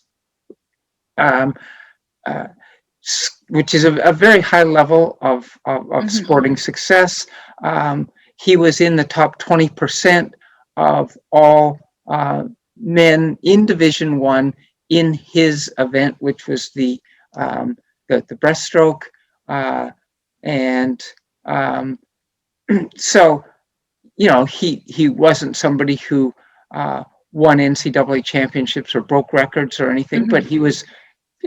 which is a very high level of sporting success. He was in the top 20% of all men in Division I in his event, which was the breaststroke, and so he wasn't somebody who won NCAA championships or broke records or anything, but he was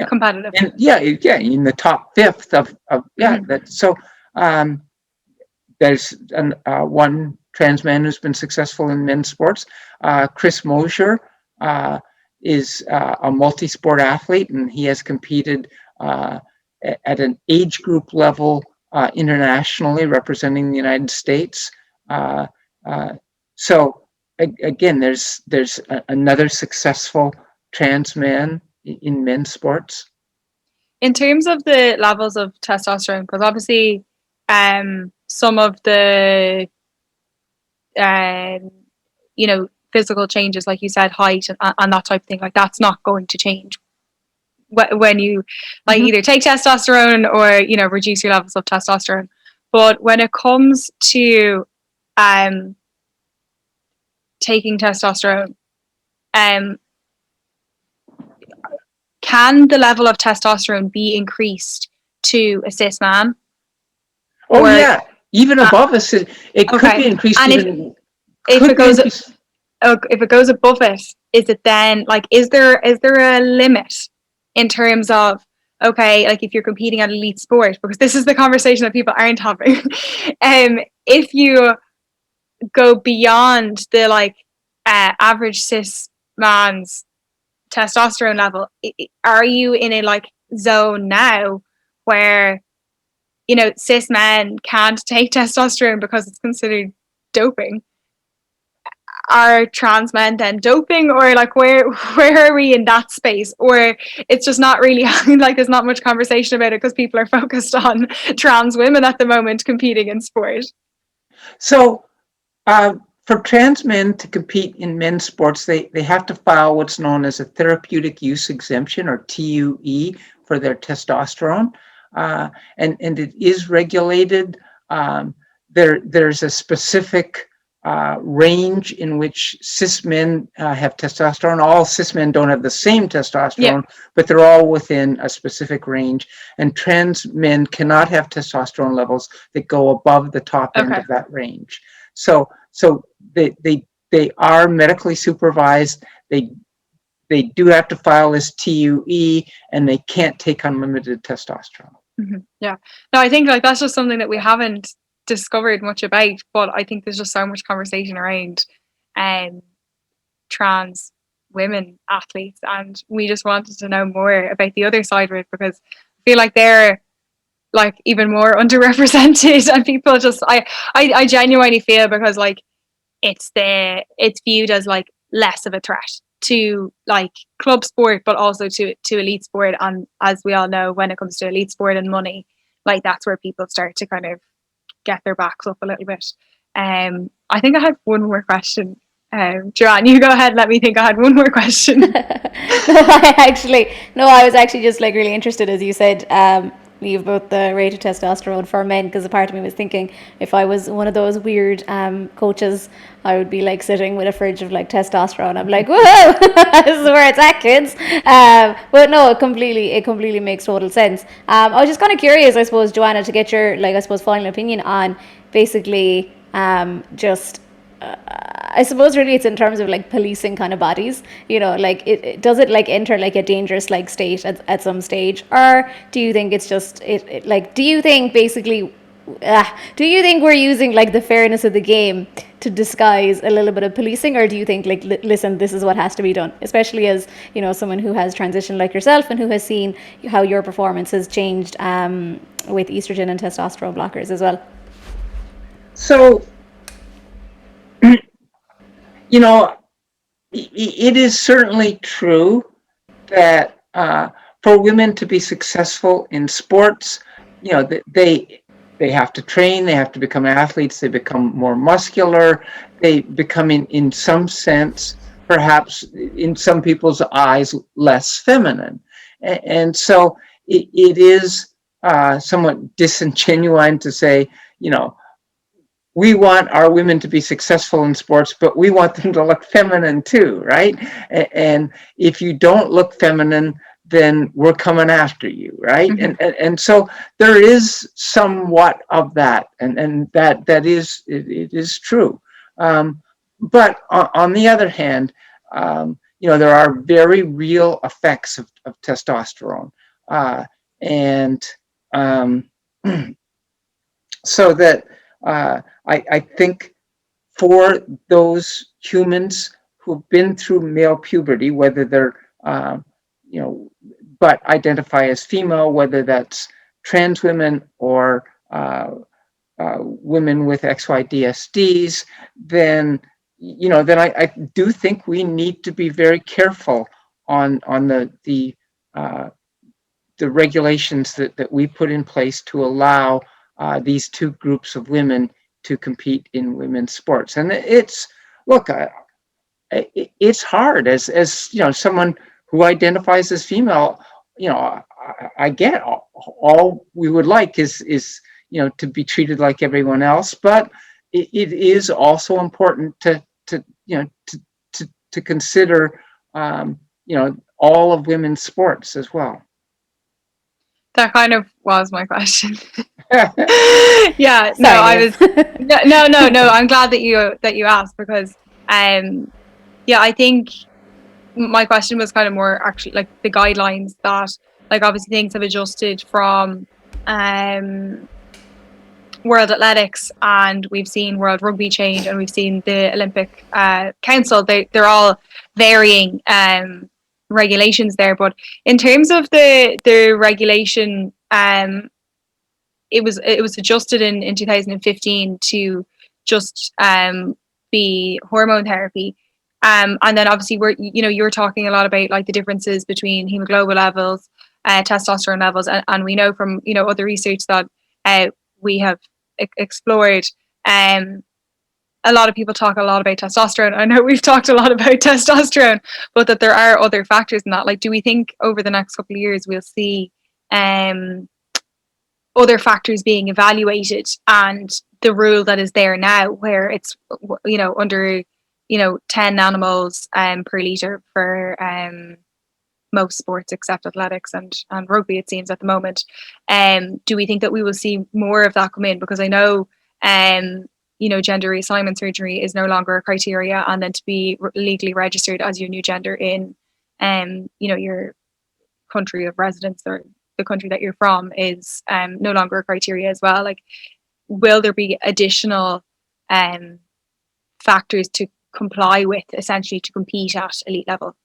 competitive. And in the top fifth of that. So there's one trans man who's been successful in men's sports. Chris Mosher is a multi-sport athlete, and he has competed at an age group level internationally, representing the United States. So again, there's another successful trans man in men's sports. In terms of the levels of testosterone, because obviously some of the physical changes, like you said, height and that type of thing, like that's not going to change when you either take testosterone or reduce your levels of testosterone. But when it comes to taking testosterone, can the level of testosterone be increased to a cis man? Oh, yeah, even above us, it could be increased. And even if it goes above it, is it then like, is there a limit in terms of, okay, like if you're competing at elite sport, because this is the conversation that people aren't having, if you go beyond the like average cis man's testosterone level, are you in a like zone now where, you know, cis men can't take testosterone because it's considered doping? Are trans men then doping, or like where are we in that space? Or it's just not really like there's not much conversation about it because people are focused on trans women at the moment competing in sport. So for trans men to compete in men's sports, they have to file what's known as a therapeutic use exemption, or TUE, for their testosterone, and it is regulated. There's a specific range in which cis men have testosterone. All cis men don't have the same testosterone, but they're all within a specific range. And trans men cannot have testosterone levels that go above the top end of that range. So they are medically supervised. They do have to file this TUE, and they can't take unlimited testosterone. Yeah, no, I think like that's just something that we haven't discovered much about, but I think there's just so much conversation around trans women athletes, and we just wanted to know more about the other side of it, because I feel like they're like even more underrepresented, and people just I genuinely feel, because like it's viewed as like less of a threat to like club sport, but also to elite sport. And as we all know, when it comes to elite sport and money, like that's where people start to kind of get their backs up a little bit. I think I had one more question. Joanne, you go ahead. Let me think. I had one more question. I was actually just like really interested, as you said, leave about the rate of testosterone for men, because a part of me was thinking if I was one of those weird coaches, I would be like sitting with a fridge of like testosterone. I'm like, whoa, this is where it's at, kids. But no, it completely makes total sense. I was just kind of curious, I suppose, Joanna, to get your like, I suppose, final opinion on basically just I suppose really it's in terms of like policing kind of bodies, you know, like does it like enter like a dangerous like state at some stage, or do you think it's just it like, do you think basically do you think we're using like the fairness of the game to disguise a little bit of policing, or do you think like listen, this is what has to be done, especially as, you know, someone who has transitioned like yourself and who has seen how your performance has changed with estrogen and testosterone blockers as well? So you know, it is certainly true that for women to be successful in sports, you know, they have to train, they have to become athletes, they become more muscular, they become in some sense, perhaps in some people's eyes, less feminine. And so it is somewhat disingenuine to say, you know, we want our women to be successful in sports, but we want them to look feminine too, right? And if you don't look feminine, then we're coming after you, right? And so there is somewhat of that, and that is it is true. But on the other hand, you know, there are very real effects of testosterone, and so that I think for those humans who've been through male puberty, whether they're, you know, but identify as female, whether that's trans women or women with XY DSDs, then, you know, then I do think we need to be very careful on the regulations that we put in place to allow these two groups of women to compete in women's sports. And it's, look, it's hard as you know, someone who identifies as female. You know, I get all we would like is you know, to be treated like everyone else, but it is also important to you to consider all of women's sports as well. That kind of was my question. Yeah, no, I was no. I'm glad that you asked, because I think my question was kind of more actually like the guidelines that, like, obviously things have adjusted from World Athletics, and we've seen World Rugby change, and we've seen the Olympic Council. They're all varying regulations there, but in terms of the regulation, it was adjusted in 2015 to just be hormone therapy. And then obviously you're talking a lot about like the differences between hemoglobin levels, testosterone levels, and we know from other research that we have explored. A lot of people talk a lot about testosterone. I know we've talked a lot about testosterone, but that there are other factors in that. Like, do we think over the next couple of years we'll see other factors being evaluated, and the rule that is there now, where it's under 10 nanomoles per liter for most sports except athletics and rugby, it seems, at the moment. Do we think that we will see more of that come in? Because I know gender reassignment surgery is no longer a criteria, and then to be legally registered as your new gender in your country of residence, or the country that you're from, is no longer a criteria as well. Like, will there be additional factors to comply with, essentially, to compete at elite level?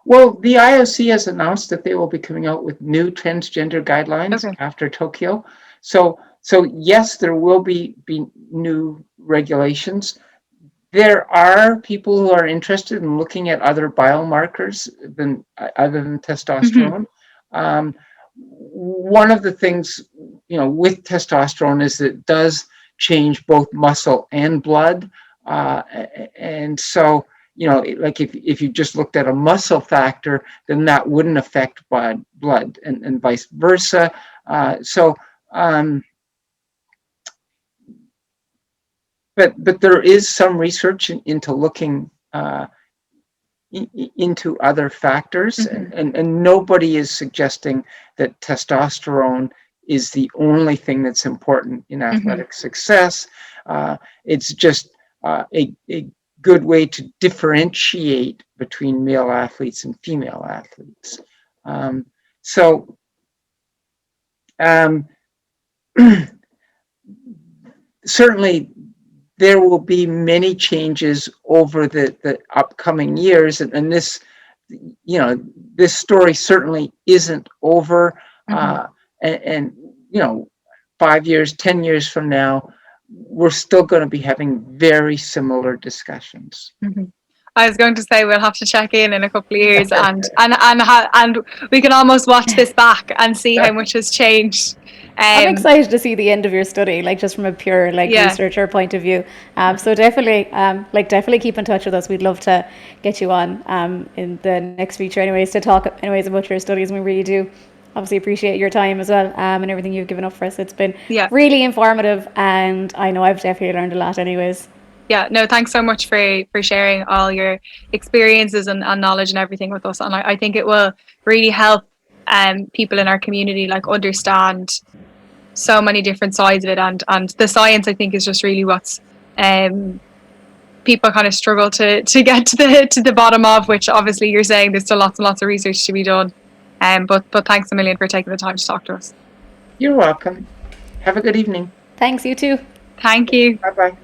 Well, the IOC has announced that they will be coming out with new transgender guidelines after Tokyo. So yes, there will be new regulations. There are people who are interested in looking at other biomarkers other than testosterone. One of the things, with testosterone is that it does change both muscle and blood. And so, like if you just looked at a muscle factor, then that wouldn't affect blood, and vice versa. But there is some research into looking into other factors, and nobody is suggesting that testosterone is the only thing that's important in athletic success. It's just a good way to differentiate between male athletes and female athletes. Certainly there will be many changes over the upcoming years, and this, this story certainly isn't over. And 5 years, 10 years from now, we're still going to be having very similar discussions. I was going to say we'll have to check in a couple of years, and we can almost watch this back and see how much has changed. I'm excited to see the end of your study, like just from a pure researcher point of view. So definitely keep in touch with us. We'd love to get you on in the next feature, anyways, to talk about your studies. And we really do obviously appreciate your time as well, and everything you've given up for us. It's been really informative, and I know I've definitely learned a lot, anyways. Yeah, no, thanks so much for sharing all your experiences and knowledge and everything with us. And I think it will really help people in our community understand so many different sides of it, and the science, I think, is just really what's people kind of struggle to get to the bottom of, which obviously you're saying there's still lots and lots of research to be done. But thanks a million for taking the time to talk to us. You're welcome. Have a good evening. Thanks, you too. Thank you. Bye-bye.